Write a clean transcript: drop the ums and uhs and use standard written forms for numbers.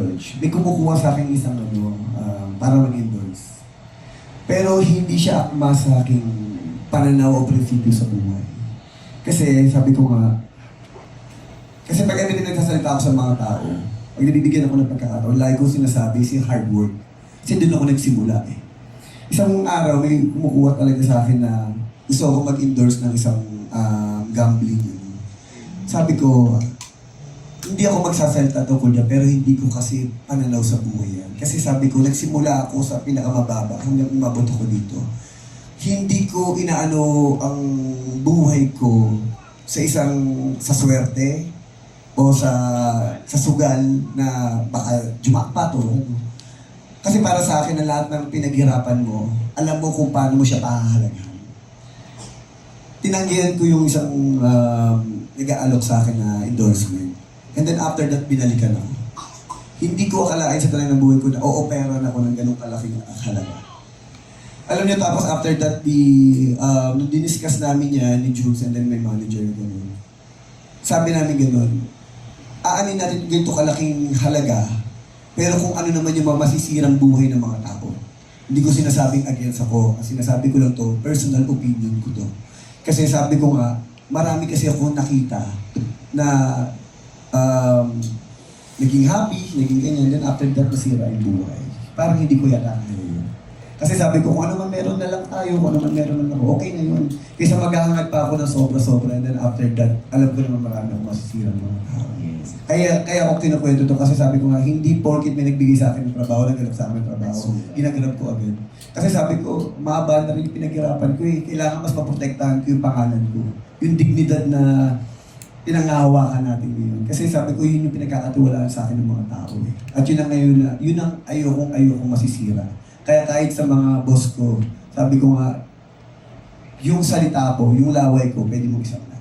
George, may kumukuha sa akin isang para mag-endorse. Pero hindi siya akma sa aking pananaw o prinsipyo sa buhay. Kasi sabi ko nga, kasi pag everything nagsasalita ako sa mga tao, pag nabibigyan ako ng pagkakataon, lagi ko sinasabi si hard work. Kasi doon ako nagsimula eh. Isang araw, may kumukuha talaga sa akin na gusto ako mag-endorse ng isang gambling. Sabi ko, hindi ako magsasalita tungkol niya, pero hindi ko kasi pananaw sa buhay yan. Kasi sabi ko, nagsimula ako sa pinakamababa hanggang umabot ako dito. Hindi ko inaano ang buhay ko sa swerte o sa sugal na baka jumakpat o ano. Kasi para sa akin, ang lahat ng pinaghirapan mo, alam mo kung paano mo siya pahahalagahan. Tinanggihan ko yung isang nag-aalok sa akin na endorsement. And then after that, binalikan ako. Hindi ko akalain sa talang ng buhay ko na o-opera na ako ng ganong kalaking halaga. Alam niyo, tapos after that, nung diniscuss namin yan ni Jules and then my manager, gano'n. Sabi namin gano'n, aanin natin ganito kalaking halaga, pero kung ano naman yung masisirang buhay ng mga tao. Hindi ko sinasabing against ako. Sinasabi ko lang to, personal opinion ko to. Kasi sabi ko nga, marami kasi ako nakita na naging happy, naging ganyan, then after that, nasira yung buhay. Parang hindi ko yata ngayon. Kasi sabi ko, kung ano man meron na lang tayo, kung ano man meron na ako, okay na yun. Kaysa maghahangad pa ako ng sobra-sobra, and then after that, alam ko naman marami akong masisirang mga tao. Yes. Kaya ako kinukwento to kasi sabi ko nga, hindi porkit may nagbigay sa akin ng trabaho, naghanap sa akin ng trabaho, ginaganap ko agad. Kasi sabi ko, mahaba na rin yung pinaghirapan ko eh. Kailangan mas maprotektahan ko yung pangalan ko. Yung dignidad na pinangahawakan natin ngayon. Kasi sabi ko, yun yung pinagkakatiwalaan sa akin ng mga tao eh. At yun ang ngayon na, yun ang ayokong masisira. Kaya kahit sa mga boss ko, sabi ko nga, yung salita ko, yung laway ko, pwede mong isang na.